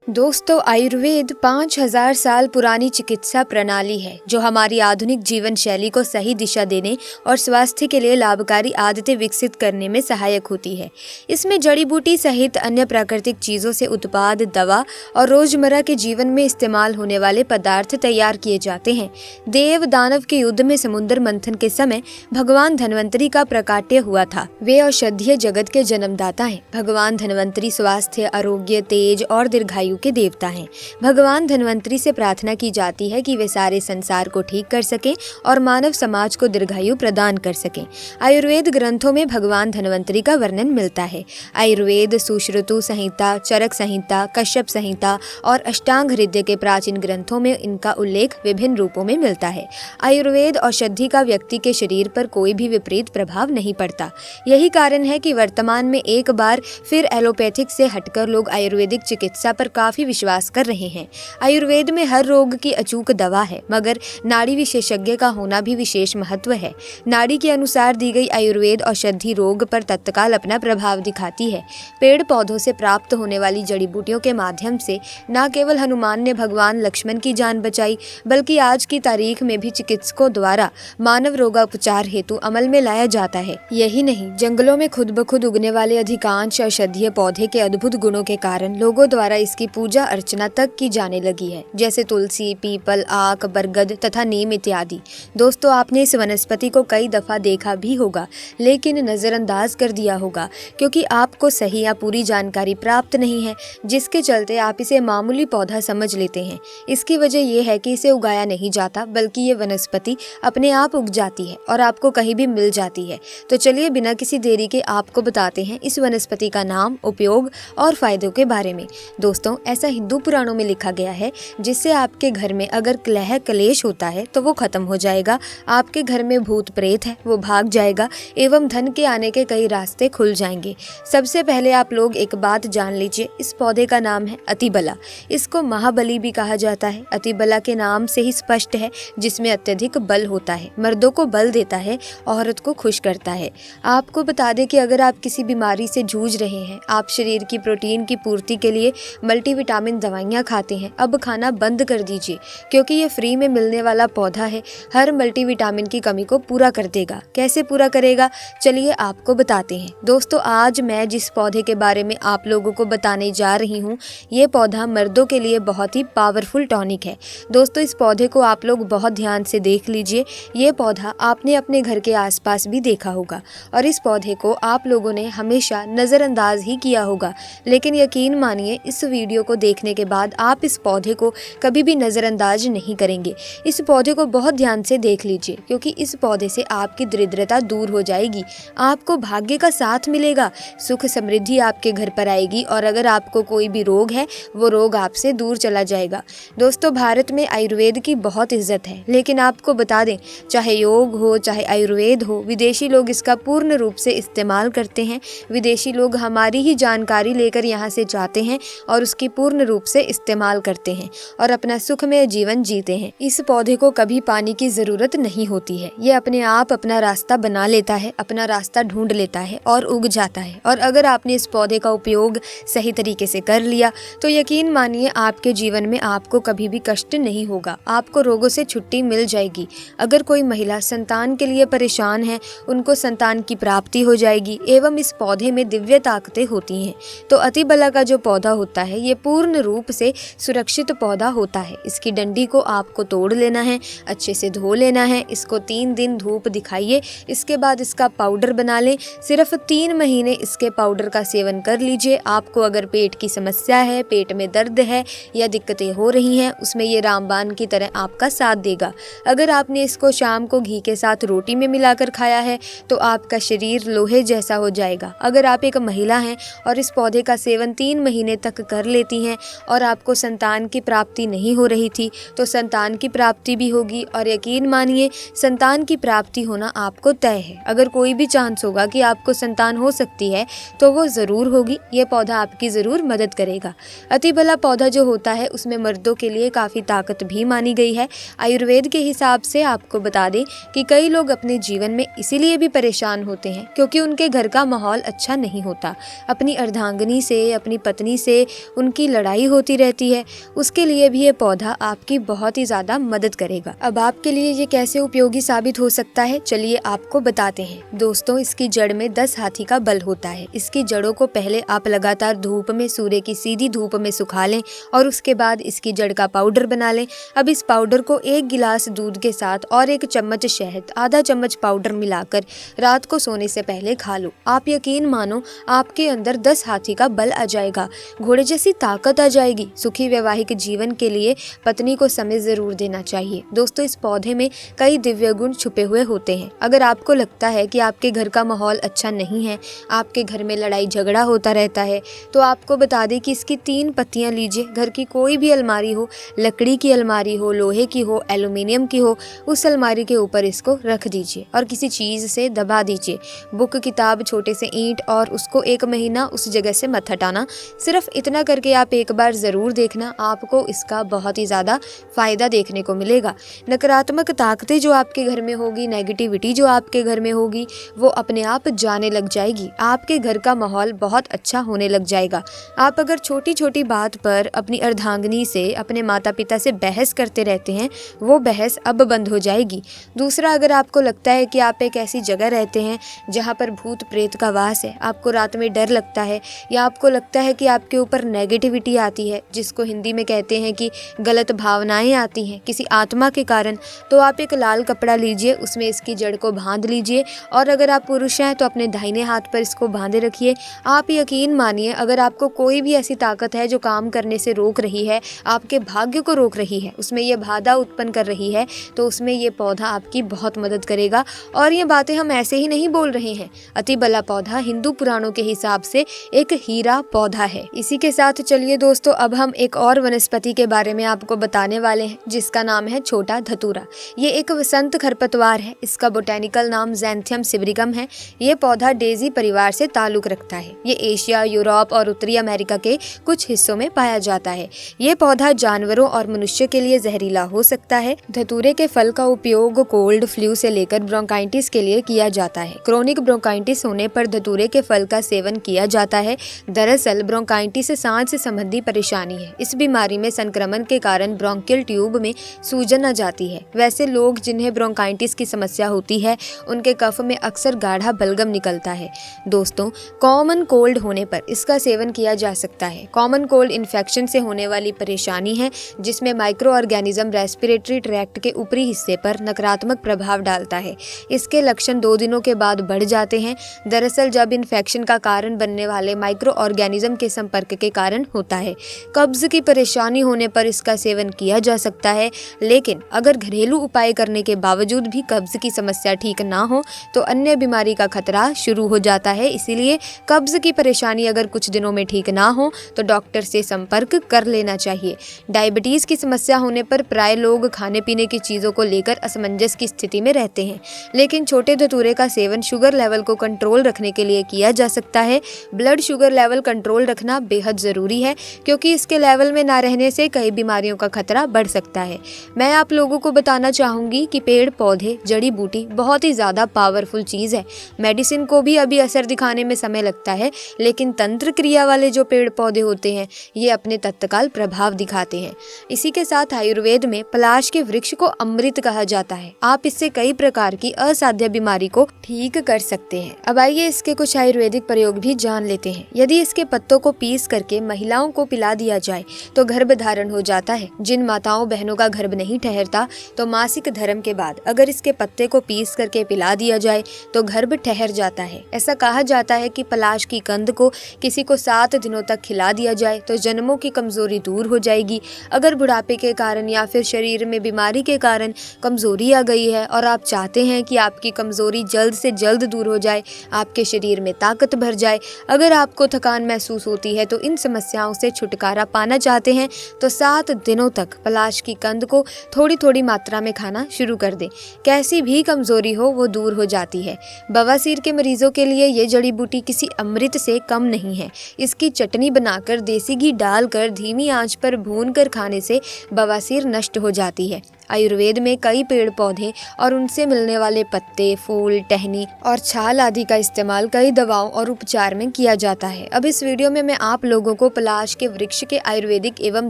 दोस्तों, आयुर्वेद 5000 साल पुरानी चिकित्सा प्रणाली है जो हमारी आधुनिक जीवन शैली को सही दिशा देने और स्वास्थ्य के लिए लाभकारी आदतें विकसित करने में सहायक होती है। इसमें जड़ी बूटी सहित अन्य प्राकृतिक चीज़ों से उत्पाद, दवा और रोजमर्रा के जीवन में इस्तेमाल होने वाले पदार्थ तैयार किए जाते हैं। देव दानव के युद्ध में समुद्र मंथन के समय भगवान धन्वंतरी का प्राकट्य हुआ था। वे औषधीय जगत के जन्मदाता हैं। भगवान धन्वंतरी स्वास्थ्य, आरोग्य, तेज और दीर्घायु के देवता हैं। भगवान धन्वंतरी से प्रार्थना की जाती है कि वे सारे संसार को ठीक कर सकें और मानव समाज को दीर्घायु प्रदान कर सकें। आयुर्वेद ग्रंथों में भगवान धन्वंतरी का वर्णन मिलता है। आयुर्वेद, सुश्रुतु संहिता, चरक संहिता, कश्यप संहिता और अष्टांग हृदय के प्राचीन ग्रंथों में इनका उल्लेख विभिन्न रूपों में मिलता है। आयुर्वेद औषधि का व्यक्ति के शरीर पर कोई भी विपरीत प्रभाव नहीं पड़ता। यही कारण है कि वर्तमान में एक बार फिर एलोपैथिक से हटकर लोग आयुर्वेदिक चिकित्सा पर काफी विश्वास कर रहे हैं। आयुर्वेद में हर रोग की अचूक दवा है, मगर नाड़ी विशेषज्ञ का होना भी विशेष महत्व है। नाड़ी के अनुसार दी गई आयुर्वेद औषधि रोग पर तत्काल अपना प्रभाव दिखाती है। पेड़ पौधों से प्राप्त होने वाली जड़ी बूटियों के माध्यम से न केवल हनुमान ने भगवान लक्ष्मण की जान बचाई, बल्कि आज की तारीख में भी चिकित्सकों द्वारा मानव रोगापचार हेतु अमल में लाया जाता है। यही नहीं, जंगलों में खुद ब खुद उगने वाले अधिकांश औषधीय पौधे के अद्भुत गुणों के कारण लोगों द्वारा इसकी पूजा अर्चना तक की जाने लगी है, जैसे तुलसी, पीपल, आक, बरगद तथा नीम इत्यादि। दोस्तों, आपने इस वनस्पति को कई दफा देखा भी होगा, लेकिन नजरअंदाज कर दिया होगा क्योंकि आपको सही या पूरी जानकारी प्राप्त नहीं है, जिसके चलते आप इसे मामूली पौधा समझ लेते हैं। इसकी वजह यह है कि इसे उगाया नहीं जाता, बल्कि ये वनस्पति अपने आप उग जाती है और आपको कहीं भी मिल जाती है। तो चलिए बिना किसी देरी के आपको बताते हैं इस वनस्पति का नाम, उपयोग और फायदों के बारे में। दोस्तों, ऐसा हिंदू पुराणों में लिखा गया है, जिससे आपके घर में अगर कलह कलेश होता है तो वो खत्म हो जाएगा। आपके घर में भूत प्रेत है वो भाग जाएगा एवं धन के आने के कई रास्ते खुल जाएंगे। सबसे पहले आप लोग एक बात जान लीजिए, इस पौधे का नाम है अतिबला। इसको महाबली भी कहा जाता है। अतिबला के नाम से ही स्पष्ट है, जिसमें अत्यधिक बल होता है, मर्दों को बल देता है, औरत को खुश करता है। आपको बता दें कि अगर आप किसी बीमारी से जूझ रहे हैं, आप शरीर की प्रोटीन की पूर्ति के लिए मल्टीविटामिन दवाइयाँ खाते हैं, अब खाना बंद कर दीजिए, क्योंकि ये फ्री में मिलने वाला पौधा है। हर मल्टीविटामिन की कमी को पूरा कर देगा। कैसे पूरा करेगा, चलिए आपको बताते हैं। दोस्तों, आज मैं जिस पौधे के बारे में आप लोगों को बताने जा रही हूँ, ये पौधा मर्दों के लिए बहुत ही पावरफुल टॉनिक है। दोस्तों, इस पौधे को आप लोग बहुत ध्यान से देख लीजिए। ये पौधा आपने अपने घर के आसपास भी देखा होगा और इस पौधे को आप लोगों ने हमेशा नज़रअंदाज ही किया होगा, लेकिन यकीन मानिए इस वीडियो को देखने के बाद आप इस पौधे को कभी भी नज़रअंदाज नहीं करेंगे। इस पौधे को बहुत ध्यान से देख लीजिए, क्योंकि इस पौधे से आपकी दरिद्रता दूर हो जाएगी, आपको भाग्य का साथ मिलेगा, सुख समृद्धि आपके घर पर आएगी और अगर आपको कोई भी रोग है वो रोग आपसे दूर चला जाएगा। दोस्तों, भारत में आयुर्वेद की बहुत इज्जत है, लेकिन आपको बता दें, चाहे योग हो चाहे आयुर्वेद हो, विदेशी लोग इसका पूर्ण रूप से इस्तेमाल करते हैं। विदेशी लोग हमारी ही जानकारी लेकर यहाँ से जाते हैं और उसकी पूर्ण रूप से इस्तेमाल करते हैं और अपना सुखमय जीवन जीते हैं। इस पौधे को कभी पानी की जरूरत नहीं होती है। ये अपने आप अपना रास्ता बना लेता है, अपना रास्ता ढूंढ लेता है और उग जाता है। और अगर आपने इस पौधे का उपयोग सही तरीके से कर लिया तो यकीन मानिए आपके जीवन में आपको कभी भी कष्ट नहीं होगा, आपको रोगों से छुट्टी मिल जाएगी। अगर कोई महिला संतान के लिए परेशान है, उनको संतान की प्राप्ति हो जाएगी एवं इस पौधे में दिव्य ताकतें होती हैं। तो अतिबला का जो पौधा होता है ये पूर्ण रूप से सुरक्षित पौधा होता है। इसकी डंडी को आपको तोड़ लेना है, अच्छे से धो लेना है, इसको 3 दिन धूप दिखाइए, इसके बाद इसका पाउडर बना लें। सिर्फ 3 महीने इसके पाउडर का सेवन कर लीजिए। आपको अगर पेट की समस्या है, पेट में दर्द है या दिक्कतें हो रही हैं, उसमें ये रामबाण की तरह आपका साथ देगा। अगर आपने इसको शाम को घी के साथ रोटी में मिलाकर खाया है तो आपका शरीर लोहे जैसा हो जाएगा। अगर आप एक महिला हैं और इस पौधे का सेवन 3 महीने तक कर लेती हैं और आपको संतान की प्राप्ति नहीं हो रही थी तो संतान की प्राप्ति भी होगी और यकीन मानिए संतान की प्राप्ति होना आपको तय है। अगर कोई भी चांस होगा कि आपको संतान हो सकती है तो वो ज़रूर होगी। ये पौधा आपकी ज़रूर मदद करेगा। अतिबला पौधा जो होता है उसमें मर्दों के लिए काफ़ी ताकत भी मानी गई है। आयुर्वेद के हिसाब से आपको बता दें कि कई लोग अपने जीवन में इसीलिए भी परेशान होते हैं क्योंकि उनके घर का माहौल अच्छा नहीं होता। अपनी अर्धांगिनी से, अपनी पत्नी से, उनके की लड़ाई होती रहती है, उसके लिए भी ये पौधा आपकी बहुत ही ज़्यादा मदद करेगा। अब आपके लिए ये कैसे उपयोगी साबित हो सकता है, चलिए आपको बताते हैं। दोस्तों, इसकी जड़ में 10 हाथी का बल होता है। इसकी जड़ों को पहले आप लगातार धूप में, सूर्य की सीधी धूप में सुखा लें और उसके बाद इसकी जड़ का पाउडर बना लें। अब इस पाउडर को 1 गिलास दूध के साथ और 1 चम्मच शहद, आधा चम्मच पाउडर मिलाकर रात को सोने से पहले खा लो। आप यकीन मानो, आपके अंदर 10 हाथी का बल आ जाएगा, घोड़े जैसी ताकत आ जाएगी। सुखी वैवाहिक जीवन के लिए पत्नी को समय जरूर देना चाहिए। दोस्तों, इस पौधे में कई दिव्य गुण छुपे हुए होते हैं। अगर आपको लगता है कि आपके घर का माहौल अच्छा नहीं है, आपके घर में लड़ाई झगड़ा होता रहता है, तो आपको बता दें कि इसकी 3 पत्तियां लीजिए। घर की कोई भी अलमारी हो, लकड़ी की अलमारी हो, लोहे की हो, एल्यूमिनियम की हो, उस अलमारी के ऊपर इसको रख दीजिए और किसी चीज़ से दबा दीजिए। बुक, किताब, छोटे से ईंट, और उसको 1 महीना उस जगह से मत हटाना। सिर्फ इतना करके आप एक बार ज़रूर देखना, आपको इसका बहुत ही ज़्यादा फ़ायदा देखने को मिलेगा। नकारात्मक ताकतें जो आपके घर में होगी, नेगेटिविटी जो आपके घर में होगी, वो अपने आप जाने लग जाएगी। आपके घर का माहौल बहुत अच्छा होने लग जाएगा। आप अगर छोटी छोटी बात पर अपनी अर्धांगिनी से, अपने माता पिता से बहस करते रहते हैं, वो बहस अब बंद हो जाएगी। दूसरा, अगर आपको लगता है कि आप एक ऐसी जगह रहते हैं जहाँ पर भूत प्रेत का वास है, आपको रात में डर लगता है, या आपको लगता है कि आपके ऊपर नेगेटिविटी आती है, जिसको हिंदी में कहते हैं कि गलत भावनाएं आती हैं किसी आत्मा के कारण, तो आप एक लाल कपड़ा लीजिए, उसमें इसकी जड़ को बांध लीजिए, और अगर आप पुरुष हैं तो अपने दाहिने हाथ पर इसको बांधे रखिए। आप यकीन मानिए, अगर आपको कोई भी ऐसी ताकत है जो काम करने से रोक रही है, आपके भाग्य को रोक रही है, उसमें ये बाधा उत्पन्न कर रही है, तो उसमें ये पौधा आपकी बहुत मदद करेगा। और ये बातें हम ऐसे ही नहीं बोल रहे हैं। अति बला पौधा हिंदू पुराणों के हिसाब से एक हीरा पौधा है। इसी के साथ चलिए दोस्तों, अब हम एक और वनस्पति के बारे में आपको बताने वाले हैं, जिसका नाम है छोटा धतूरा। ये एक वसंत खरपतवार है। इसका बोटेनिकल नाम ज़ैंथियम सिब्रिकम है। ये पौधा डेजी परिवार से ताल्लुक रखता है। ये एशिया, यूरोप और उत्तरी अमेरिका के कुछ हिस्सों में पाया जाता है। ये पौधा जानवरों और मनुष्य के लिए जहरीला हो सकता है। धतूरे के फल का उपयोग कोल्ड, फ्लू से लेकर ब्रोंकाइटिस के लिए किया जाता है। क्रोनिक ब्रोंकाइटिस होने पर धतूरे के फल का सेवन किया जाता है। दरअसल ब्रोंकाइटिस सांस से संबंधी परेशानी है। इस बीमारी में संक्रमण के कारण ब्रोंकियल ट्यूब में सूजन आ जाती है। वैसे लोग जिन्हें ब्रोंकाइटिस की समस्या होती है, उनके कफ में अक्सर गाढ़ा बलगम निकलता है। दोस्तों, कॉमन कोल्ड होने पर इसका सेवन किया जा सकता है। कॉमन कोल्ड इन्फेक्शन से होने वाली परेशानी है, जिसमें माइक्रो ऑर्गेनिज्म रेस्पिरेटरी ट्रैक्ट के ऊपरी हिस्से पर नकारात्मक प्रभाव डालता है। इसके लक्षण 2 दिनों के बाद बढ़ जाते हैं। दरअसल जब इन्फेक्शन का कारण बनने वाले माइक्रो ऑर्गेनिज्म के संपर्क के कारण होता है। कब्ज की परेशानी होने पर इसका सेवन किया जा सकता है, लेकिन अगर घरेलू उपाय करने के बावजूद भी कब्ज की समस्या ठीक ना हो, तो अन्य बीमारी का खतरा शुरू हो जाता है। इसीलिए कब्ज की परेशानी अगर कुछ दिनों में ठीक ना हो, तो डॉक्टर से संपर्क कर लेना चाहिए। डायबिटीज की समस्या होने पर प्राय लोग खाने पीने की चीजों को लेकर असमंजस की स्थिति में रहते हैं, लेकिन छोटे धतूरे का सेवन शुगर लेवल को कंट्रोल रखने के लिए किया जा सकता है। ब्लड शुगर लेवल कंट्रोल रखना बेहद जरूरी है, क्योंकि इसके लेवल में ना रहने से कई बीमारियों का खतरा बढ़ सकता है। मैं आप लोगों को बताना चाहूंगी कि पेड़ पौधे, जड़ी बूटी बहुत ही ज्यादा पावरफुल चीज है। मेडिसिन को भी अभी असर दिखाने में समय लगता है, लेकिन तंत्र क्रिया वाले जो पेड़ पौधे होते हैं, ये अपने तत्काल प्रभाव दिखाते हैं। इसी के साथ आयुर्वेद में पलाश के वृक्ष को अमृत कहा जाता है। आप इससे कई प्रकार की असाध्य बीमारी को ठीक कर सकते हैं। अब आइए इसके कुछ आयुर्वेदिक प्रयोग भी जान लेते हैं। यदि इसके पत्तों को पीस करके महिलाओं को पिला दिया जाए तो गर्भ धारण हो जाता है। जिन माताओं बहनों का गर्भ नहीं ठहरता, तो मासिक धर्म के बाद अगर इसके पत्ते को पीस करके पिला दिया जाए तो गर्भ ठहर जाता है। ऐसा कहा जाता है कि पलाश की कंद को किसी को 7 दिनों तक खिला दिया जाए तो जन्मों की कमजोरी दूर हो जाएगी। अगर बुढ़ापे के कारण या फिर शरीर में बीमारी के कारण कमजोरी आ गई है और आप चाहते हैं कि आपकी कमजोरी जल्द से जल्द दूर हो जाए, आपके शरीर में ताकत भर जाए, अगर आपको थकान महसूस होती है, तो इन समस्याओं से छुटकारा पाना चाहते हैं, तो 7 दिनों तक पलाश की कंद को थोड़ी थोड़ी मात्रा में खाना शुरू कर दें। कैसी भी कमजोरी हो वो दूर हो जाती है। बवासीर के मरीजों के लिए ये जड़ी बूटी किसी अमृत से कम नहीं है। इसकी चटनी बनाकर देसी घी डालकर धीमी आंच पर भूनकर खाने से बवासीर नष्ट हो जाती है। आयुर्वेद में कई पेड़ पौधे और उनसे मिलने वाले पत्ते, फूल, टहनी और छाल आदि का इस्तेमाल कई दवाओं और उपचार में किया जाता है। अब इस वीडियो में मैं आप लोगों को पलाश के वृक्ष के आयुर्वेदिक एवं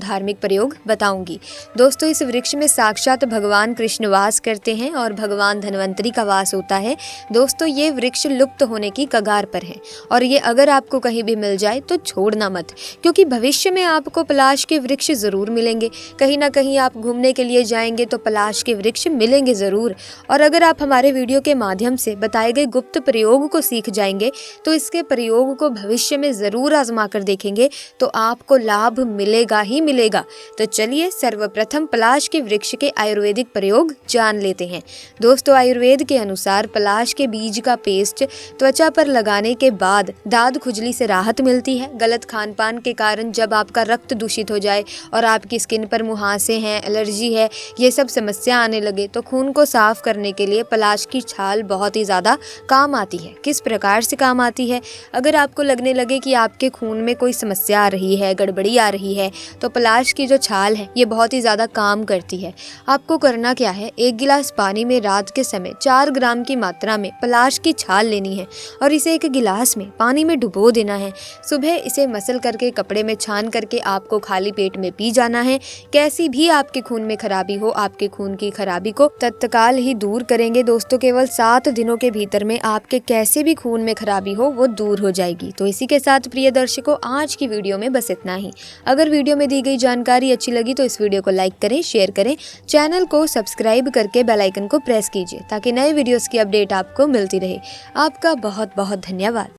धार्मिक प्रयोग बताऊंगी। दोस्तों, इस वृक्ष में साक्षात भगवान कृष्ण वास करते हैं और भगवान धन्वंतरी का वास होता है। दोस्तों, ये वृक्ष लुप्त होने की कगार पर है और ये अगर आपको कहीं भी मिल जाए तो छोड़ना मत, क्योंकि भविष्य में आपको पलाश के वृक्ष जरूर मिलेंगे। कहीं ना कहीं आप घूमने के लिए जाएंगे तो पलाश के वृक्ष मिलेंगे जरूर। और अगर आप हमारे वीडियो के माध्यम से बताए गए गुप्त प्रयोग को सीख जाएंगे तो इसके प्रयोग को भविष्य में जरूर आजमा कर देखेंगे तो आपको लाभ मिलेगा ही मिलेगा। तो चलिए सर्वप्रथम पलाश के वृक्ष के आयुर्वेदिक प्रयोग जान लेते हैं। दोस्तों, आयुर्वेद के अनुसार पलाश के बीज का पेस्ट त्वचा पर लगाने के बाद दाद खुजली से राहत मिलती है। गलत खान पान के कारण जब आपका रक्त दूषित हो जाए और आपकी स्किन पर मुहासे हैं, एलर्जी है, ये सब समस्या आने लगे तो खून को साफ करने के लिए पलाश की छाल बहुत ही ज़्यादा काम आती है। किस प्रकार से काम आती है? अगर आपको लगने लगे कि आपके खून में कोई समस्या आ रही है, गड़बड़ी आ रही है, तो पलाश की जो छाल है ये बहुत ही ज़्यादा काम करती है। आपको करना क्या है, 1 गिलास पानी में रात के समय 4 ग्राम की मात्रा में पलाश की छाल लेनी है और इसे 1 गिलास में पानी में डुबो देना है। सुबह इसे मसल करके कपड़े में छान करके आपको खाली पेट में पी जाना है। कैसी भी आपके खून में खराबी हो, आपके खून की खराबी को तत्काल ही दूर करेंगे। दोस्तों, केवल 7 दिनों के भीतर में आपके कैसे भी खून में खराबी हो वो दूर हो जाएगी। तो इसी के साथ प्रिय दर्शकों, आज की वीडियो में बस इतना ही। अगर वीडियो में दी गई जानकारी अच्छी लगी तो इस वीडियो को लाइक करें, शेयर करें, चैनल को सब्सक्राइब करके बेल आइकन को प्रेस कीजिए ताकि नए वीडियोस की अपडेट आपको मिलती रहे। आपका बहुत बहुत धन्यवाद।